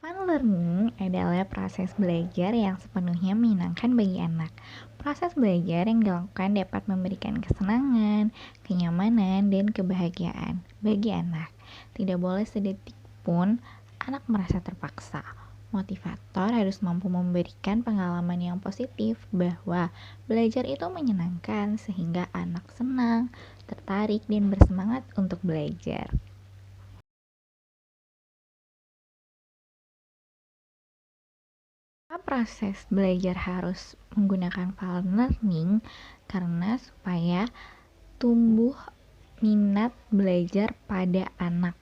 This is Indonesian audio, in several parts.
Fun learning adalah proses belajar yang sepenuhnya menyenangkan bagi anak. Proses belajar yang dilakukan dapat memberikan kesenangan, kenyamanan, dan kebahagiaan bagi anak. Tidak boleh sedetik pun anak merasa terpaksa. Motivator harus mampu memberikan pengalaman yang positif bahwa belajar itu menyenangkan sehingga anak senang, tertarik, dan bersemangat untuk belajar. Proses belajar harus menggunakan fun learning karena supaya tumbuh minat belajar pada anak.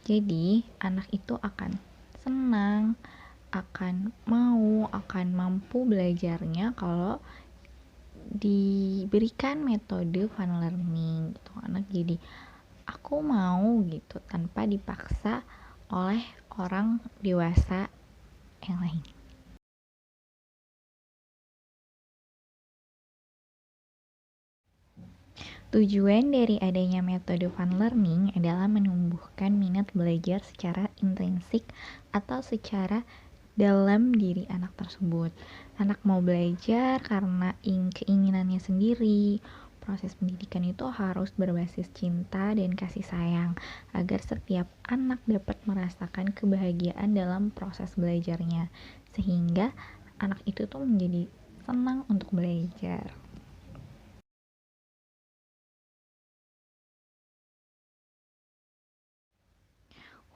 Jadi, anak itu akan senang, akan mau, akan mampu belajarnya kalau diberikan metode fun learning gitu. Anak jadi aku mau gitu tanpa dipaksa oleh orang dewasa yang lain. Tujuan dari adanya metode fun learning adalah menumbuhkan minat belajar secara intrinsik atau secara dalam diri anak tersebut. Anak mau belajar karena keinginannya sendiri. Proses pendidikan itu harus berbasis cinta dan kasih sayang agar setiap anak dapat merasakan kebahagiaan dalam proses belajarnya, sehingga anak itu tuh menjadi senang untuk belajar.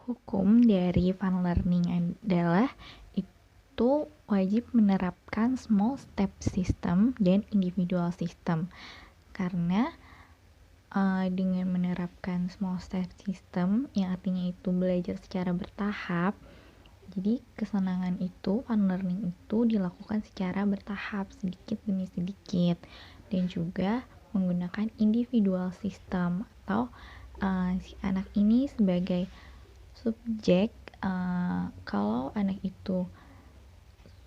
Hukum dari fun learning adalah itu wajib menerapkan small step system dan individual system. Karena dengan menerapkan small step system yang artinya itu belajar secara bertahap, jadi kesenangan itu, fun learning itu dilakukan secara bertahap, sedikit demi sedikit, dan juga menggunakan individual system atau si anak ini sebagai subjek. Kalau anak itu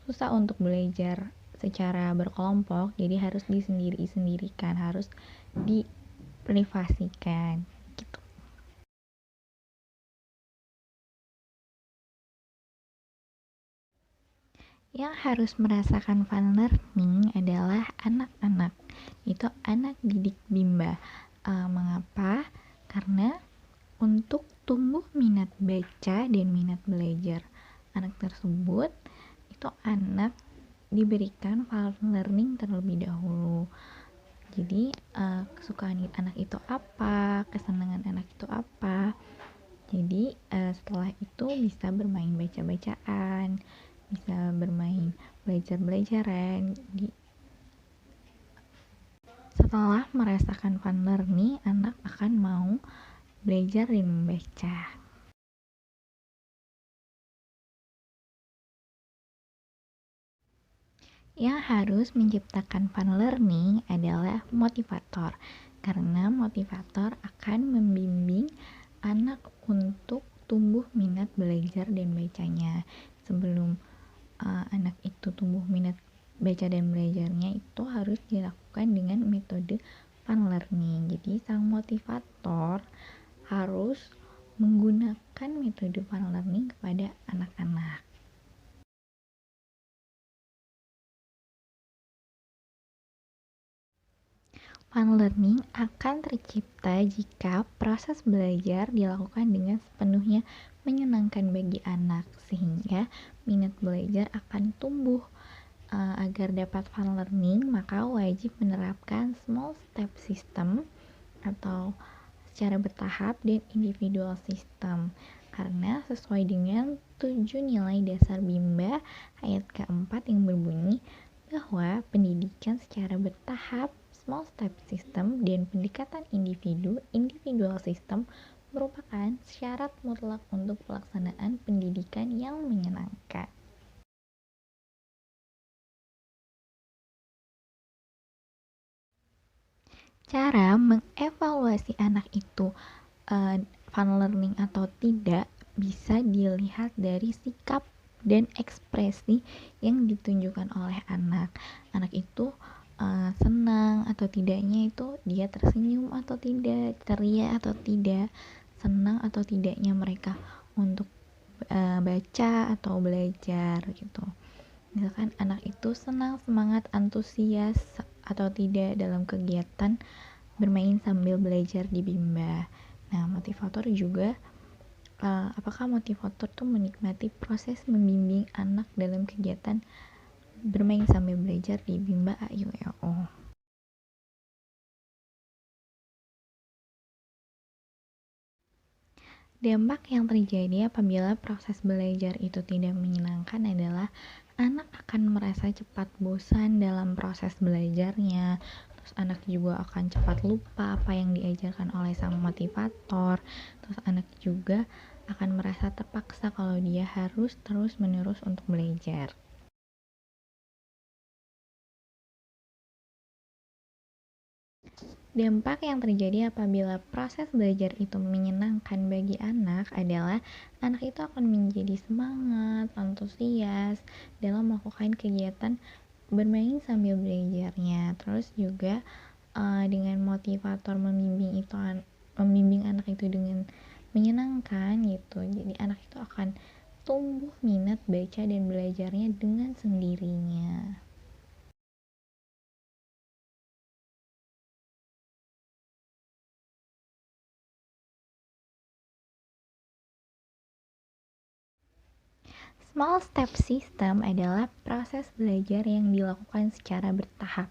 susah untuk belajar secara berkelompok, jadi harus disendiri-sendirikan, harus diprivasikan gitu. Yang harus merasakan fun learning adalah anak-anak, itu anak didik bimba. Mengapa? Karena untuk tumbuh minat baca dan minat belajar anak tersebut, itu anak diberikan fun learning terlebih dahulu. Jadi kesukaan anak itu apa, kesenangan anak itu apa. Jadi setelah itu bisa bermain baca-bacaan, bisa bermain belajar-belajaran. Setelah merasakan fun learning, anak akan mau belajar dan membaca. Yang harus menciptakan fun learning adalah motivator, karena motivator akan membimbing anak untuk tumbuh minat belajar dan bacanya. Sebelum anak itu tumbuh minat baca dan belajarnya, itu harus dilakukan dengan metode fun learning. Jadi sang motivator harus menggunakan metode fun learning kepada anak-anak. Fun learning akan tercipta jika proses belajar dilakukan dengan sepenuhnya menyenangkan bagi anak, sehingga minat belajar akan tumbuh. Agar dapat fun learning, maka wajib menerapkan small step system atau secara bertahap dan individual system, karena sesuai dengan 7 nilai dasar Bimba ayat keempat yang berbunyi bahwa pendidikan secara bertahap, small step system, dan pendekatan individual system merupakan syarat mutlak untuk pelaksanaan pendidikan yang menyenangkan. Cara mengevaluasi anak itu fun learning atau tidak bisa dilihat dari sikap dan ekspresi yang ditunjukkan oleh anak. Anak itu senang atau tidaknya, itu dia tersenyum atau tidak, ceria atau tidak, senang atau tidaknya mereka untuk baca atau belajar gitu. Misalkan anak itu senang, semangat, antusias atau tidak dalam kegiatan bermain sambil belajar di Bimba. Nah, motivator juga apakah motivator tuh menikmati proses membimbing anak dalam kegiatan bermain sambil belajar di Bimba AYUEO. Dampak yang terjadi apabila proses belajar itu tidak menyenangkan adalah anak akan merasa cepat bosan dalam proses belajarnya. Terus anak juga akan cepat lupa apa yang diajarkan oleh sang motivator. Terus anak juga akan merasa terpaksa kalau dia harus terus-menerus untuk belajar. Dampak yang terjadi apabila proses belajar itu menyenangkan bagi anak adalah anak itu akan menjadi semangat, antusias dalam melakukan kegiatan bermain sambil belajarnya. Terus juga dengan motivator membimbing anak itu dengan menyenangkan gitu. Jadi anak itu akan tumbuh minat baca dan belajarnya dengan sendirinya. Small step system adalah proses belajar yang dilakukan secara bertahap.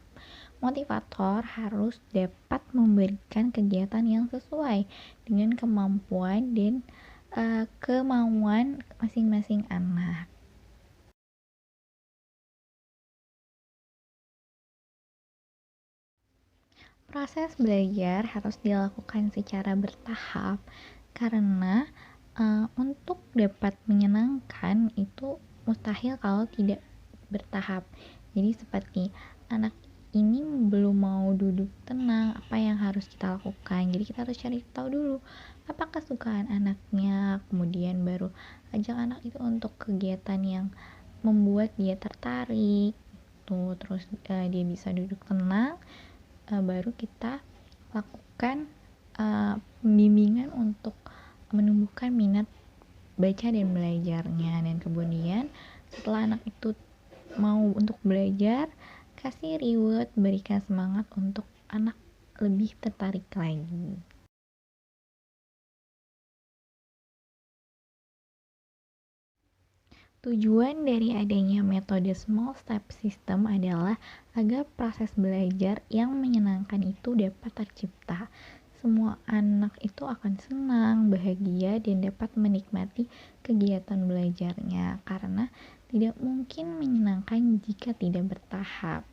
Motivator harus dapat memberikan kegiatan yang sesuai dengan kemampuan dan kemauan masing-masing anak. Proses belajar harus dilakukan secara bertahap karena untuk dapat menyenangkan itu mustahil kalau tidak bertahap. Jadi seperti anak ini belum mau duduk tenang, apa yang harus kita lakukan? Jadi kita harus cari tahu dulu apa kesukaan anaknya, kemudian baru ajak anak itu untuk kegiatan yang membuat dia tertarik tuh, terus dia bisa duduk tenang, baru kita lakukan pembimbingan untuk menumbuhkan minat baca dan belajarnya. Dan kemudian setelah anak itu mau untuk belajar, kasih reward, berikan semangat untuk anak lebih tertarik lagi. Tujuan dari adanya metode small step system adalah agar proses belajar yang menyenangkan itu dapat tercipta. Semua anak itu akan senang, bahagia, dan dapat menikmati kegiatan belajarnya karena tidak mungkin menyenangkan jika tidak bertahap.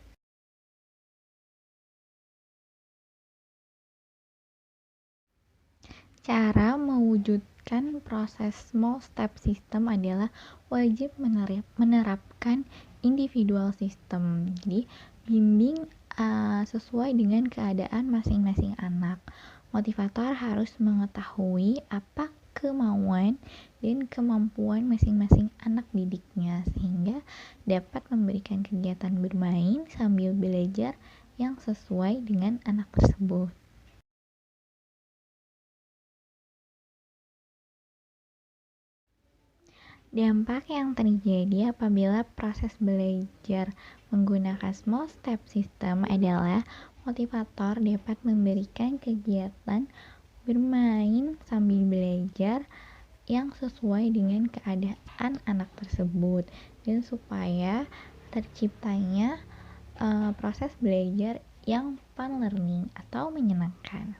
Cara mewujudkan proses small step system adalah wajib menerapkan individual system. Jadi, bimbing sesuai dengan keadaan masing-masing anak. Motivator harus mengetahui apa kemauan dan kemampuan masing-masing anak didiknya sehingga dapat memberikan kegiatan bermain sambil belajar yang sesuai dengan anak tersebut. Dampak yang terjadi apabila proses belajar menggunakan small step system adalah motivator dapat memberikan kegiatan bermain sambil belajar yang sesuai dengan keadaan anak tersebut dan supaya terciptanya proses belajar yang fun learning atau menyenangkan.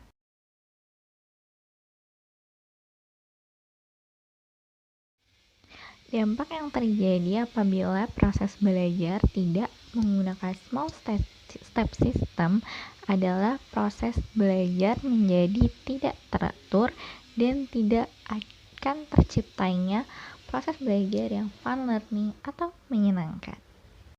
Dampak yang terjadi apabila proses belajar tidak menggunakan small step system adalah proses belajar menjadi tidak teratur dan tidak akan terciptanya proses belajar yang fun learning atau menyenangkan.